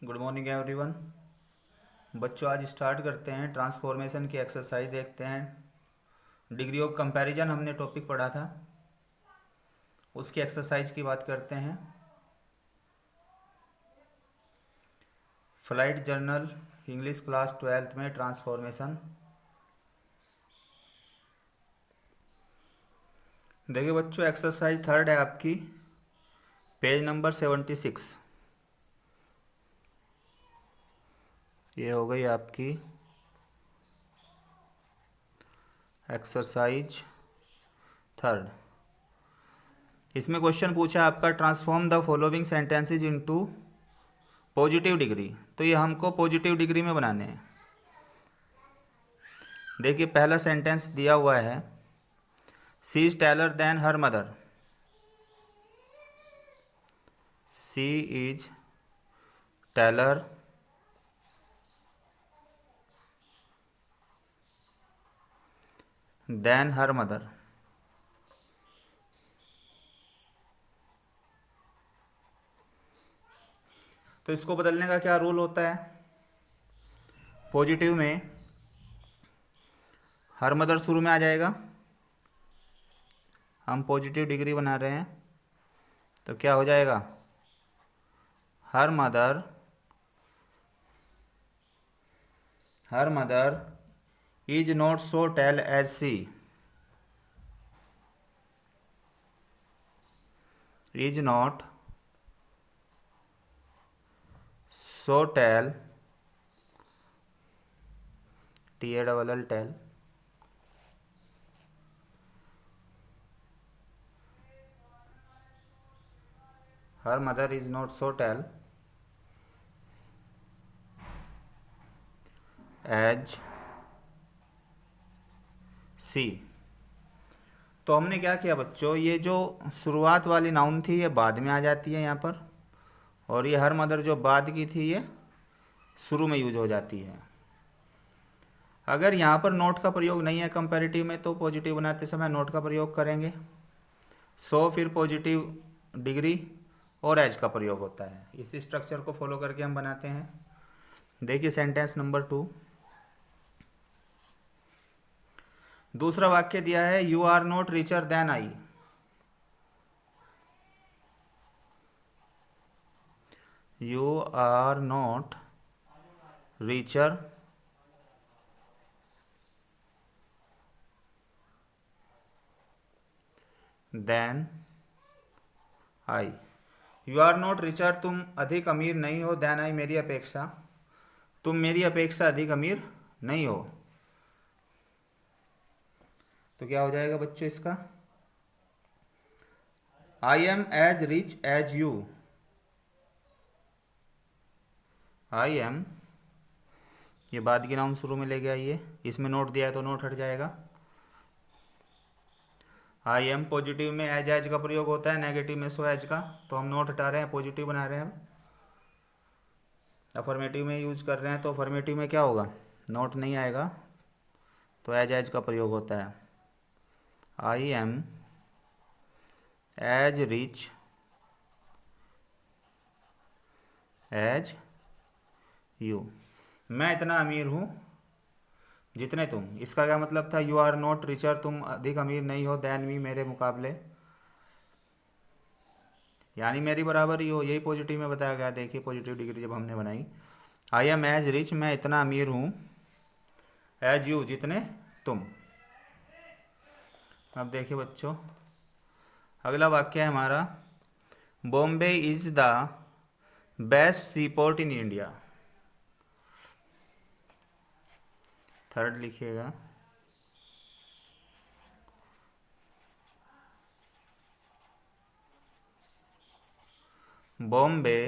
Good morning everyone. बच्चों, आज start करते हैं ट्रांसफॉर्मेशन की एक्सरसाइज। देखते हैं डिग्री ऑफ कंपैरिजन हमने टॉपिक पढ़ा था, उसकी एक्सरसाइज की बात करते हैं। Flight journal English class 12th में ट्रांसफॉर्मेशन। देखिए बच्चों, एक्सरसाइज थर्ड है आपकी, पेज नंबर 76। ये हो गई आपकी एक्सरसाइज थर्ड। इसमें क्वेश्चन पूछा आपका, transform the following sentences into positive degree. तो ये हमको पॉजिटिव डिग्री में बनाने हैं। देखिए पहला सेंटेंस दिया हुआ है, she is taller than her mother. She is taller than her mother. तो इसको बदलने का क्या रूल होता है? पॉजिटिव में हर मदर शुरू में आ जाएगा। हम पॉजिटिव डिग्री बना रहे हैं तो क्या हो जाएगा, her mother is not so tall as she. Is not so tall, TALL tall, her mother is not so tall as she. तो हमने क्या किया बच्चों, ये जो शुरुआत वाली नाउन थी ये बाद में आ जाती है यहाँ पर, और ये हर मदर जो बाद की थी ये शुरू में यूज हो जाती है। अगर यहाँ पर नोट का प्रयोग नहीं है कंपैरेटिव में तो पॉजिटिव बनाते समय नोट का प्रयोग करेंगे। सो फिर पॉजिटिव डिग्री और एज का प्रयोग होता है। इसी स्ट्रक्चर को फॉलो करके हम बनाते हैं। देखिए सेंटेंस नंबर 2, दूसरा वाक्य दिया है, you are not richer than I. You are not richer than I. You are not richer, तुम अधिक अमीर नहीं हो, देन आई मेरी अपेक्षा, तुम मेरी अपेक्षा अधिक अमीर नहीं हो। तो क्या हो जाएगा बच्चों इसका, I am as rich as you. I am, ये बाद की नाउन शुरू में ले गया, ये इसमें नोट दिया है तो नोट हट जाएगा। आई एम पॉजिटिव में एज का प्रयोग होता है, नेगेटिव में सो एज का, तो हम नोट हटा रहे हैं, पॉजिटिव बना रहे हैं। अफर्मेटिव में यूज कर रहे हैं तो अफर्मेटिव में क्या होगा, नोट नहीं आएगा, तो एज का प्रयोग होता है। I am as rich as you, मैं इतना अमीर हूँ जितने तुम। इसका क्या मतलब था, यू आर नॉट रिचर, तुम अधिक अमीर नहीं हो, देन मी मेरे मुकाबले, यानी मेरी बराबर ही हो। यही पॉजिटिव में बताया गया। देखिए पॉजिटिव डिग्री जब हमने बनाई, आई एम एज रिच, मैं इतना अमीर हूँ, एज यू जितने तुम। अब देखिए बच्चों, अगला वाक्य है हमारा, Bombay is the best sea port in India. Third लिखिएगा, Bombay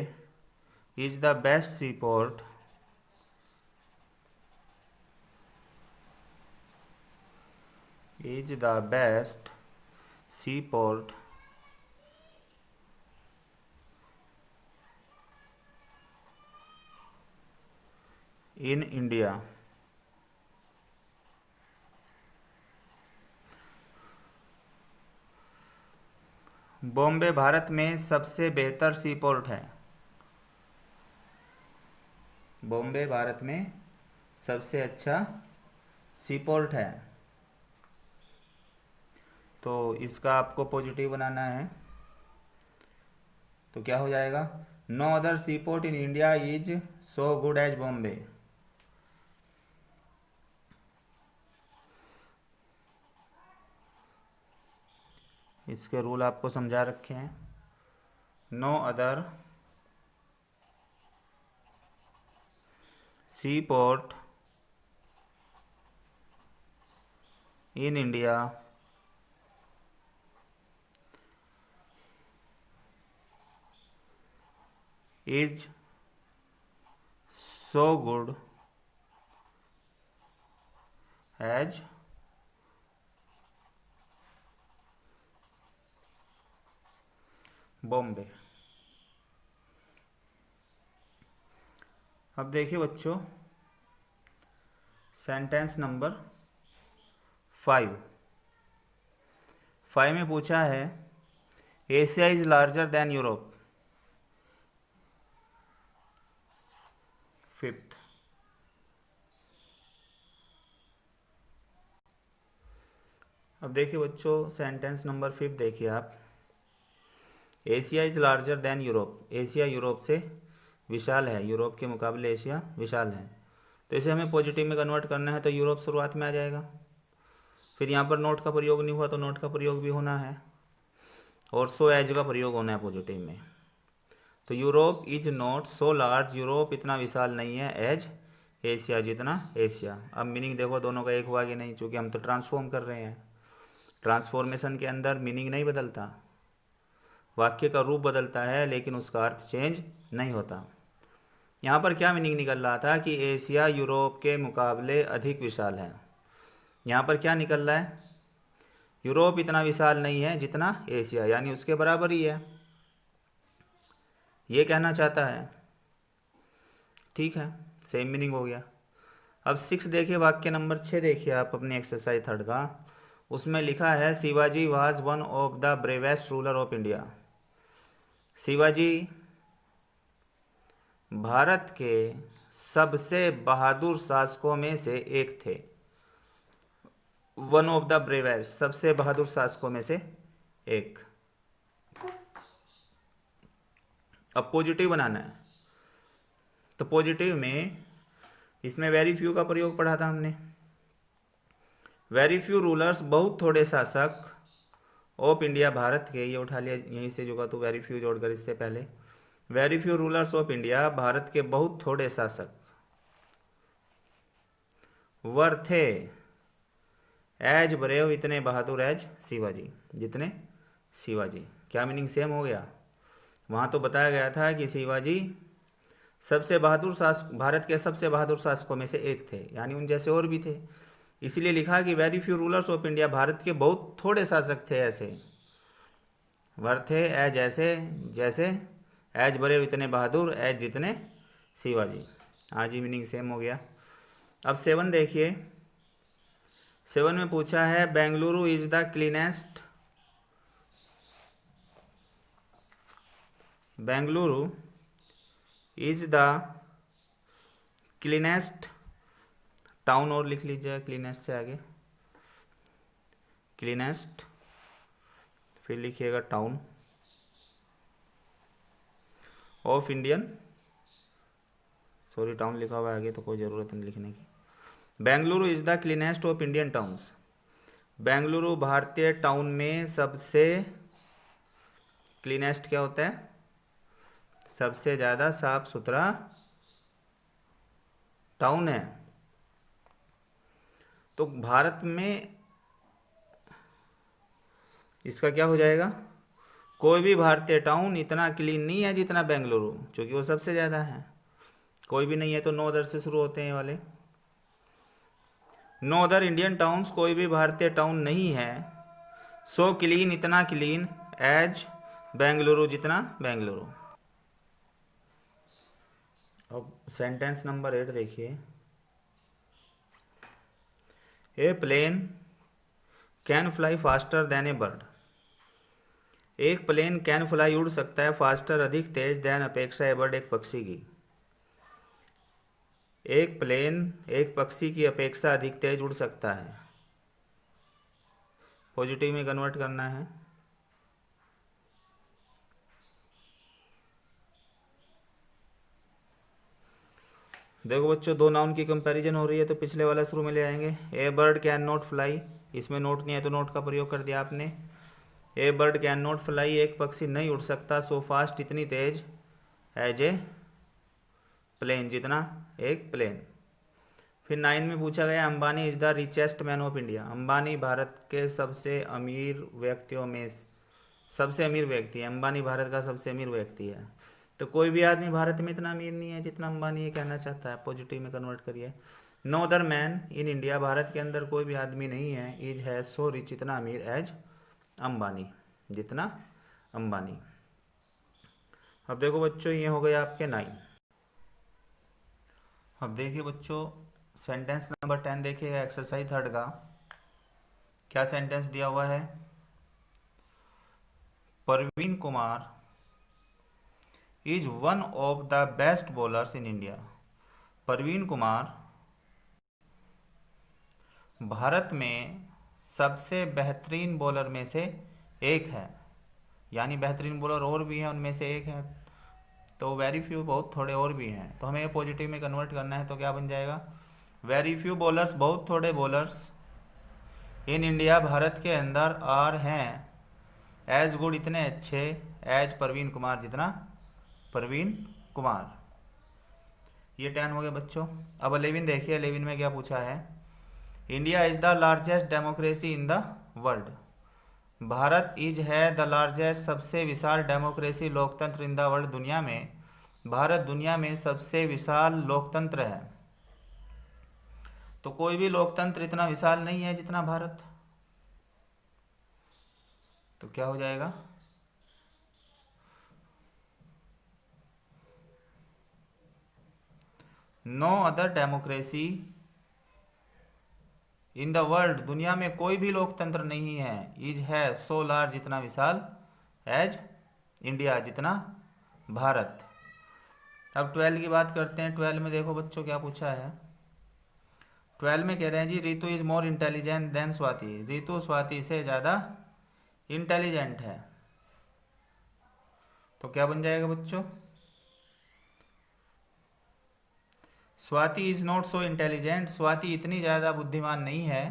is the best sea port is the best sea port in India. Bombay भारत में सबसे बेहतर सी पोर्ट है। बॉम्बे भारत में सबसे अच्छा सीपोर्ट है। तो इसका आपको पॉजिटिव बनाना है, तो क्या हो जाएगा? No other seaport in India is so good as Bombay. इसके रूल आपको समझा रखे हैं। No other seaport in India is so good as Bombay. अब देखिए बच्चों, सेंटेंस नंबर 5 में पूछा है Asia is larger than Europe. Fifth, अब देखिए बच्चों सेंटेंस नंबर 5 देखिए आप। Asia is larger than Europe, Asia Europe से विशाल है, यूरोप के मुकाबले एशिया विशाल है। तो इसे हमें पॉजिटिव में कन्वर्ट करना है, तो यूरोप शुरुआत में आ जाएगा। फिर यहाँ पर नोट का प्रयोग नहीं हुआ तो नोट का प्रयोग भी होना है, और सो एज का प्रयोग होना है पॉजिटिव में। तो Europe is not so large, Europe इतना विशाल नहीं है, एज एशिया जितना एशिया। अब मीनिंग देखो दोनों का एक हुआ कि नहीं, चूँकि हम तो ट्रांसफॉर्म कर रहे हैं। ट्रांसफॉर्मेशन के अंदर मीनिंग नहीं बदलता, वाक्य का रूप बदलता है लेकिन उसका अर्थ चेंज नहीं होता। यहाँ पर क्या मीनिंग निकल रहा था कि एशिया यूरोप के मुकाबले अधिक विशाल है। यहाँ पर क्या निकल रहा है? यूरोप इतना विशाल नहीं है जितना एशिया, यानी उसके बराबर ही है, ये कहना चाहता है। ठीक है, सेम मीनिंग हो गया। अब 6 देखिए, वाक्य नंबर 6 देखिए आप अपनी एक्सरसाइज 3 का। उसमें लिखा है Shivaji was one of the bravest ruler of India. Shivaji Bharat के सबसे बहादुर शासकों में से एक थे। वन ऑफ द ब्रेवेस्ट, सबसे बहादुर शासकों में से एक। अब पॉजिटिव बनाना है, तो पॉजिटिव में इसमें वेरी फ्यू का प्रयोग पढ़ा था हमने। वेरी फ्यू रूलर्स, बहुत थोड़े शासक, ऑफ इंडिया भारत के, ये उठा लिया यहीं से जो, तो वेरी फ्यू जोड़कर इससे पहले very few rulers of India, Bharat के बहुत थोड़े शासक, वर थे एज ब्रेव, इतने बहादुर एज शिवाजी, जितने शिवाजी। क्या मीनिंग सेम हो गया? वहाँ तो बताया गया था कि शिवाजी सबसे बहादुर शासक, भारत के सबसे बहादुर शासकों में से एक थे, यानी उन जैसे और भी थे। इसलिए लिखा कि very few rulers of India, Bharat के बहुत थोड़े शासक थे ऐसे, वर थे एज ऐसे, जैसे, एज ब्रेव इतने बहादुर, एज जितने शिवाजी। आज ही मीनिंग सेम हो गया। अब 7 देखिए, 7 में पूछा है Bengaluru is the cleanest, Bengaluru is the cleanest town, और लिख लीजिए क्लीनेस्ट से आगे क्लीनेस्ट, फिर लिखिएगा town of Indian, sorry town लिखा हुआ है आगे तो कोई ज़रूरत नहीं लिखने की। Bengaluru is the cleanest of Indian towns, Bengaluru भारतीय टाउन में सबसे, क्लीनेस्ट क्या होता है? सबसे ज़्यादा साफ सुथरा टाउन है। तो भारत में इसका क्या हो जाएगा? कोई भी भारतीय टाउन इतना क्लीन नहीं है जितना बेंगलुरु, क्योंकि वो सबसे ज़्यादा है। कोई भी नहीं है तो नो अदर से शुरू होते हैं वाले। नो अदर इंडियन टाउन्स, कोई भी भारतीय टाउन नहीं है। सो क्लीन, इतना क्लीन, एज बेंगलुरु, जितना बेंगलुरु। अब सेंटेंस नंबर 8 देखिए। A plane can fly faster than a bird, एक प्लेन कैन फ्लाई उड़ सकता है, फास्टर अधिक तेज, देन अपेक्षा ए बर्ड एक पक्षी की। एक प्लेन एक पक्षी की अपेक्षा अधिक तेज उड़ सकता है। पॉजिटिव में कन्वर्ट करना है। देखो बच्चों, दो नाउन की कंपैरिजन हो रही है तो पिछले वाला शुरू में ले आएंगे। ए बर्ड कैन नॉट फ्लाई, इसमें नोट नहीं है तो नोट का प्रयोग कर दिया आपने। ए बर्ड कैन नॉट फ्लाई, एक पक्षी नहीं उड़ सकता, सो फास्ट, इतनी तेज, एज ए प्लेन, जितना एक प्लेन। फिर 9 में पूछा गया Ambani is the richest man of India. Ambani Bharat के सबसे अमीर व्यक्तियों में सबसे अमीर व्यक्ति है। अंबानी भारत का सबसे अमीर व्यक्ति है। तो कोई भी आदमी भारत में इतना अमीर नहीं है जितना अंबानी ये कहना चाहता है। पॉजिटिव में कन्वर्ट करिए। No other man in India, Bharat के अंदर कोई भी आदमी नहीं है, इज है सो रिच, इतना अमीर, एज अंबानी, जितना अंबानी। अब देखो बच्चों, ये हो गया आपके 9। अब देखिए बच्चों, सेंटेंस नंबर 10 देखिएगा, एक्सरसाइज 3 का। क्या सेंटेंस दिया हुआ है? Parveen Kumar is one of the best bowlers in India. Parveen Kumar Bharat में सबसे बेहतरीन बॉलर में से एक है। यानी बेहतरीन बॉलर और भी हैं, उनमें से एक है। तो वेरी फ्यू, बहुत थोड़े और भी हैं। तो हमें पॉजिटिव में कन्वर्ट करना है, तो क्या बन जाएगा? वेरी फ्यू बॉलर्स, बहुत थोड़े बॉलर्स, इन इंडिया, भारत के अंदर, आर हैं, एज गुड, इतने अच्छे, एज परवीन कुमार, जितना परवीन कुमार। ये 10 हो गए बच्चों। अब 11 देखिए, 11 में क्या पूछा है? India is the largest democracy in the world. Bharat is है द लार्जेस्ट, सबसे विशाल, डेमोक्रेसी, लोकतंत्र, इन द वर्ल्ड, दुनिया में। भारत दुनिया में सबसे विशाल लोकतंत्र है। तो कोई भी लोकतंत्र इतना विशाल नहीं है जितना भारत। तो क्या हो जाएगा? No other democracy in the world, दुनिया में कोई भी लोकतंत्र नहीं है, इज है सो लार्ज, जितना विशाल, एज इंडिया, जितना भारत। अब 12 की बात करते हैं। 12 में देखो बच्चों क्या पूछा है। 12 में कह रहे हैं जी, Ritu is more intelligent than Swati. Ritu Swati से ज़्यादा इंटेलिजेंट है। तो क्या बन जाएगा बच्चों? Swati is not so intelligent, Swati इतनी ज़्यादा बुद्धिमान नहीं है,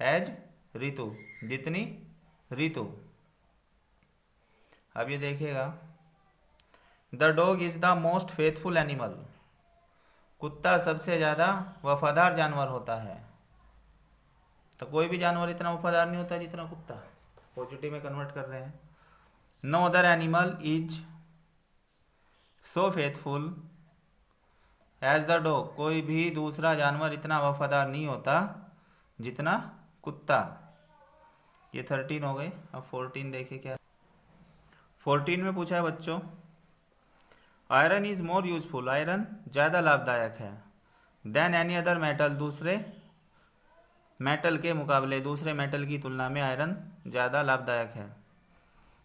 एज रितु, जितनी रितु। अब ये देखिएगा, the dog is the most faithful animal. कुत्ता सबसे ज़्यादा वफादार जानवर होता है। तो कोई भी जानवर इतना वफादार नहीं होता जितना कुत्ता। पॉजिटिव में कन्वर्ट कर रहे हैं। No other animal is so faithful as the dog, कोई भी दूसरा जानवर इतना वफादार नहीं होता जितना कुत्ता। ये 13 हो गए। अब 14 देखिए क्या। 14 में पूछा है बच्चों, iron is more useful, iron ज़्यादा लाभदायक है, देन एनी अदर मेटल, दूसरे मेटल के मुकाबले, दूसरे मेटल की तुलना में आयरन ज़्यादा लाभदायक है।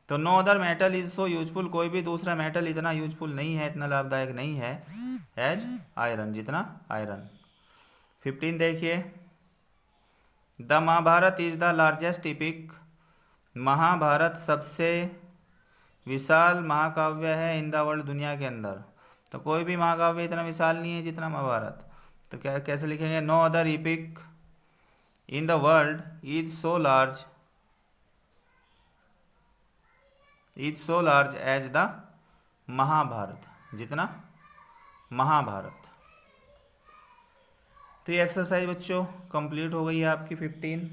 तो no other metal is so useful, कोई भी दूसरा मेटल इतना यूजफुल नहीं है, इतना लाभदायक नहीं है, एज आयरन, जितना आयरन। 15 देखिए, the Mahabharata is the largest epic. Mahabharata सबसे विशाल महाकाव्य है इन द वर्ल्ड, दुनिया के अंदर। तो कोई भी महाकाव्य इतना विशाल नहीं है जितना महाभारत। तो क्या कैसे लिखेंगे? No other epic in the world is so large, is so large as the Mahabharata, जितना महाभारत। तो ये एक्सरसाइज बच्चों कंप्लीट हो गई है आपकी 15।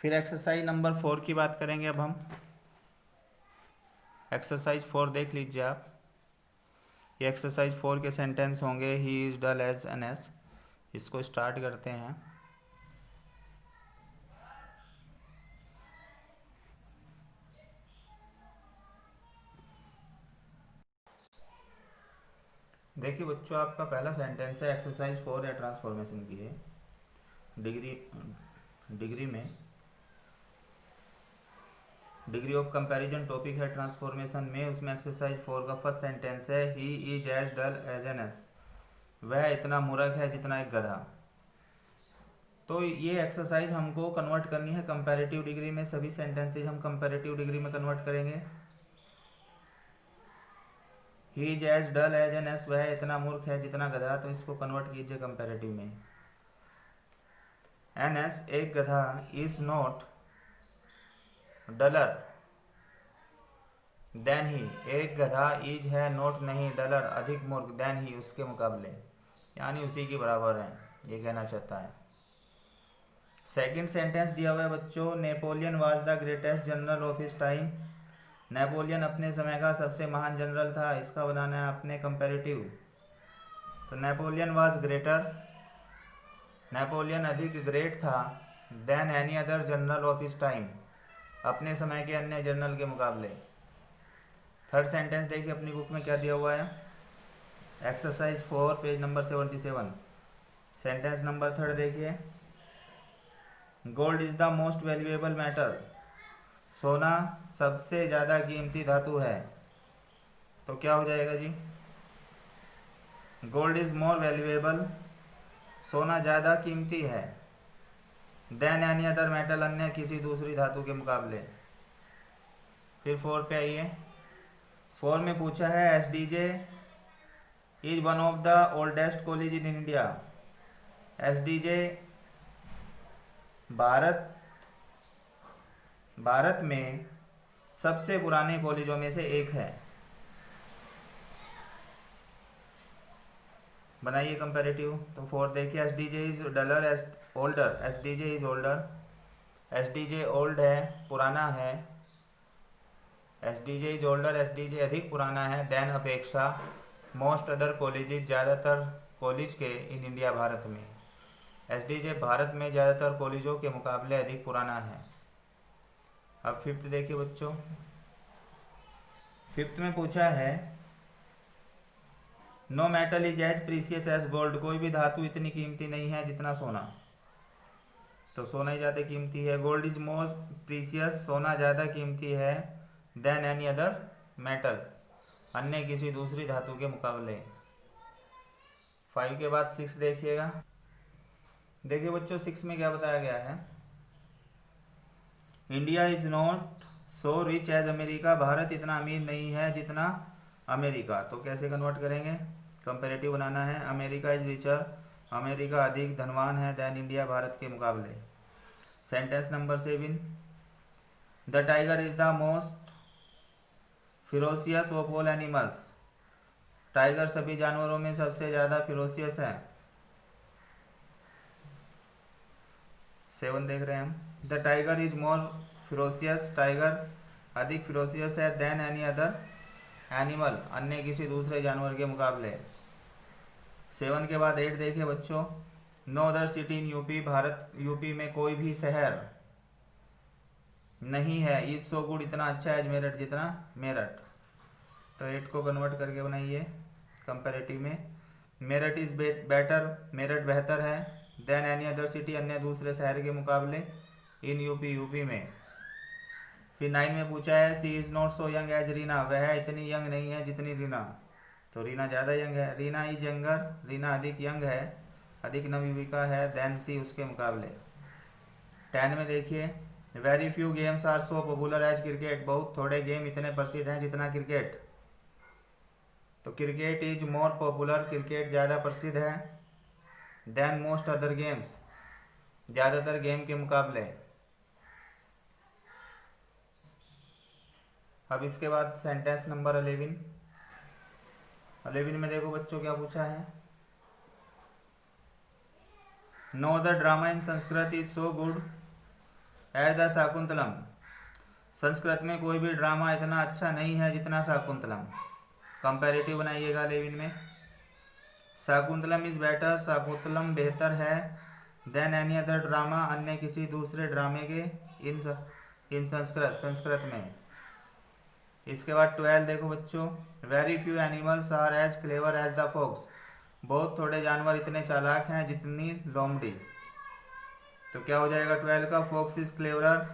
फिर एक्सरसाइज नंबर 4 की बात करेंगे अब हम। एक्सरसाइज 4 देख लीजिए आप। ये एक्सरसाइज 4 के सेंटेंस होंगे, he is dull as an ass. इसको स्टार्ट करते हैं। देखिए बच्चों, आपका पहला सेंटेंस है, एक्सरसाइज 4 है, ट्रांसफॉर्मेशन की है। डिग्री में डिग्री ऑफ कंपैरिजन टॉपिक है ट्रांसफॉर्मेशन में। उसमें एक्सरसाइज 4 का फर्स्ट सेंटेंस है, he is as dull as an ass. वह इतना मूर्ख है जितना एक गधा। तो ये एक्सरसाइज हमको कन्वर्ट करनी है कंपैरेटिव डिग्री में। सभी सेंटेंसेज हम कंपैरेटिव डिग्री में कन्वर्ट करेंगे। He is as dull as an ass, वह इतना मूर्ख है जितना गधा, तो इसको कन्वर्ट कीजिए कंपैरेटिव में। एन एस एक गधा is not duller than he, एक गधा इज है नॉट नहीं, डलर अधिक मूर्ख, देन ही उसके मुकाबले, यानी उसी के बराबर है, ये कहना चाहता है। सेकंड सेंटेंस दिया हुआ है बच्चों, Napoleon was the greatest general of his time. Napoleon अपने समय का सबसे महान जनरल था, इसका बनाना है अपने कंपैरेटिव। तो नेपोलियन वाज ग्रेटर, नेपोलियन अधिक ग्रेट था, than any other general of his time, अपने समय के अन्य जनरल के मुकाबले। थर्ड सेंटेंस देखिए अपनी बुक में क्या दिया हुआ है, exercise 4 page number 77। Sentence number third देखिए, gold is the most valuable metal, सोना सबसे ज़्यादा कीमती धातु है। तो क्या हो जाएगा जी, गोल्ड इज मोर वैल्यूएबल, सोना ज़्यादा कीमती है, देन एनी अदर मेटल, अन्य किसी दूसरी धातु के मुकाबले। फिर 4 पे आइए। 4 में पूछा है S D J is one of the oldest college in India. S D J Bharat में सबसे पुराने कॉलेजों में से एक है। बनाइए कंपैरेटिव। तो 4 देखिए, S D J is dollar S older, S D J is older, S D J old है पुराना है, S D J is older, S D J अधिक पुराना है, देन अपेक्षा, मोस्ट अदर कॉलेज ज़्यादातर कॉलेज के, इन इंडिया भारत में, एस डी जे भारत में ज़्यादातर कॉलेजों के मुकाबले अधिक पुराना है। अब 5th देखिए बच्चों, 5th में पूछा है no metal is as precious as gold, कोई भी धातु इतनी कीमती नहीं है जितना सोना। तो सोना ही ज़्यादा कीमती है। गोल्ड इज मोर प्रीसियस, सोना ज़्यादा कीमती है, देन एनी अदर मेटल, अन्य किसी दूसरी धातु के मुकाबले। 5 के बाद 6 देखिएगा। देखिए बच्चों 6 में क्या बताया गया है, India is not so rich as America, भारत इतना अमीर नहीं है जितना अमेरिका। तो कैसे कन्वर्ट करेंगे, कंपैरेटिव बनाना है। अमेरिका इज रिचर, अमेरिका अधिक धनवान है, देन इंडिया भारत के मुकाबले। Sentence number 7, the tiger is the most ferocious of all animals, tiger सभी जानवरों में सबसे ज़्यादा फिरोसियस है। 7 देख रहे हैं हम, the tiger is more ferocious, tiger अधिक फिरोसियस है, देन एनी अदर एनिमल, अन्य किसी दूसरे जानवर के मुकाबले। 7 के बाद 8 देखिए बच्चों, no other city in UP, Bharat UP में कोई भी शहर नहीं है, इज सो गुड इतना अच्छा है, मेरठ जितना मेरठ। तो 8 को कन्वर्ट करके बनाइए कंपैरेटिव में। मेरठ इज बेटर, मेरठ बेहतर है, देन एनी अदर सिटी, अन्य दूसरे शहर के मुकाबले, इन यूपी, यूपी में। फिर 9 में पूछा है she is not so young as Reena, वह इतनी यंग नहीं है जितनी रीना। तो रीना ज़्यादा यंग है, रीना इज यंगर, रीना अधिक यंग है, अधिक नवयुविका है, देन सी उसके मुकाबले। 10 में देखिए, very few games are so popular as cricket, बहुत थोड़े गेम इतने प्रसिद्ध हैं जितना क्रिकेट। तो cricket is more popular, cricket ज़्यादा प्रसिद्ध है, देन मोस्ट अदर गेम्स, ज़्यादातर गेम के मुकाबले। अब इसके बाद सेंटेंस नंबर 11 में देखो बच्चों क्या पूछा है, no the drama in Sanskrit is so good as the Shakuntalam, Sanskrit में कोई भी ड्रामा इतना अच्छा नहीं है जितना शाकुंतलम। कंपैरेटिव बनाइएगा 11 में। शाकुंतलम इज बेटर, शाकुंतलम बेहतर है, देन एनी अदर ड्रामा, अन्य किसी दूसरे ड्रामे के, इन संस्कृत, संस्कृत में। इसके बाद 12 देखो बच्चों, very few animals are as clever as the fox, बहुत थोड़े जानवर इतने चालाक हैं जितनी लोमड़ी। तो क्या हो जाएगा 12 का, फॉक्स इज क्लेवरर,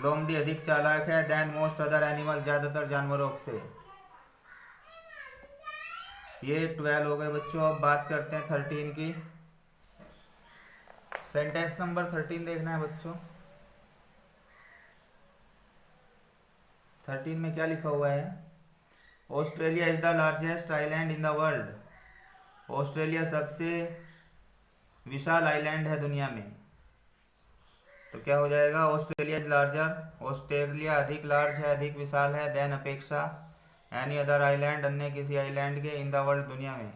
लोमड़ी अधिक चालाक है, देन मोस्ट अदर एनिमल, ज़्यादातर जानवरों से। ये 12 हो गए बच्चों। अब बात करते हैं 13 की। सेंटेंस नंबर 13 देखना है बच्चों। 13 में क्या लिखा हुआ है? Australia is the largest island in the world. Australia सबसे विशाल आइलैंड है दुनिया में। तो क्या हो जाएगा? ऑस्ट्रेलिया इज लार्जर, ऑस्ट्रेलिया अधिक लार्ज है, अधिक विशाल है, देन अपेक्षा एनी अदर आइलैंड, अन्य किसी आइलैंड के, इन द वर्ल्ड दुनिया में।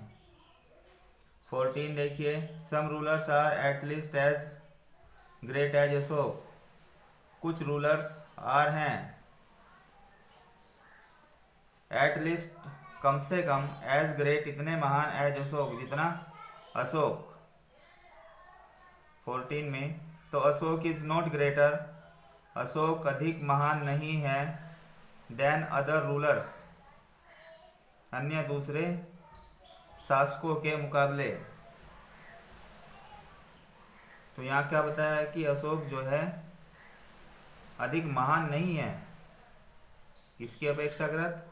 14 देखिए, some rulers are at least as great as Ashoka. कुछ रूलर्स आर हैं, एट लीस्ट कम से कम, एज ग्रेट इतने महान, एज अशोक जितना अशोक। 14 में तो Ashok is not greater, Ashok अधिक महान नहीं है, देन अदर रूलर्स, अन्य दूसरे शासकों के मुकाबले। तो यहाँ क्या बताया है कि अशोक जो है अधिक महान नहीं है, इसकी अपेक्षाकृत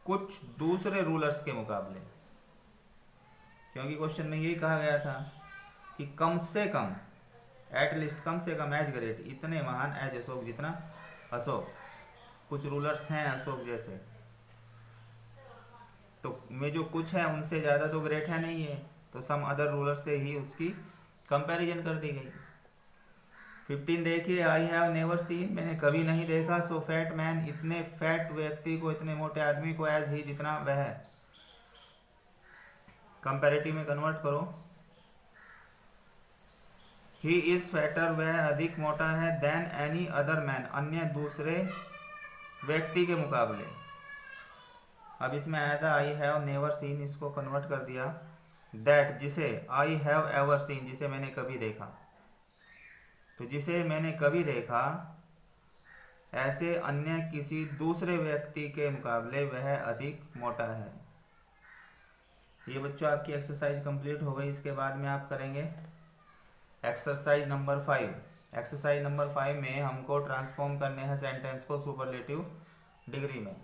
कुछ दूसरे रूलर्स के मुकाबले। क्योंकि क्वेश्चन में यही कहा गया था कि कम से कम, एट लीस्ट कम से कम, एज ग्रेट इतने महान, एज अशोक जितना अशोक। कुछ रूलर्स हैं अशोक जैसे, तो में जो कुछ है उनसे ज़्यादा तो ग्रेट है नहीं है, तो सम अदर रूलर से ही उसकी कंपैरिजन कर दी गई। 15 देखिए, आई हैव नेवर सीन, मैंने कभी नहीं देखा, सो फैट मैन, इतने फैट व्यक्ति को, इतने मोटे आदमी को, एज ही जितना वह है। कंपैरेटिव में कन्वर्ट करो, ही इज फैटर, वह अधिक मोटा है, देन एनी अदर मैन, अन्य दूसरे व्यक्ति के मुकाबले। अब इसमें आया था आई हैव नेवर सीन, इसको कन्वर्ट कर दिया दैट, जिसे, आई हैव एवर सीन, जिसे मैंने कभी देखा। तो जिसे मैंने कभी देखा, ऐसे अन्य किसी दूसरे व्यक्ति के मुकाबले वह अधिक मोटा है। ये बच्चों आपकी एक्सरसाइज कंप्लीट हो गई। इसके बाद में आप करेंगे एक्सरसाइज नंबर 5। एक्सरसाइज नंबर 5 में हमको ट्रांसफॉर्म करने हैं सेंटेंस को सुपरलेटिव डिग्री में।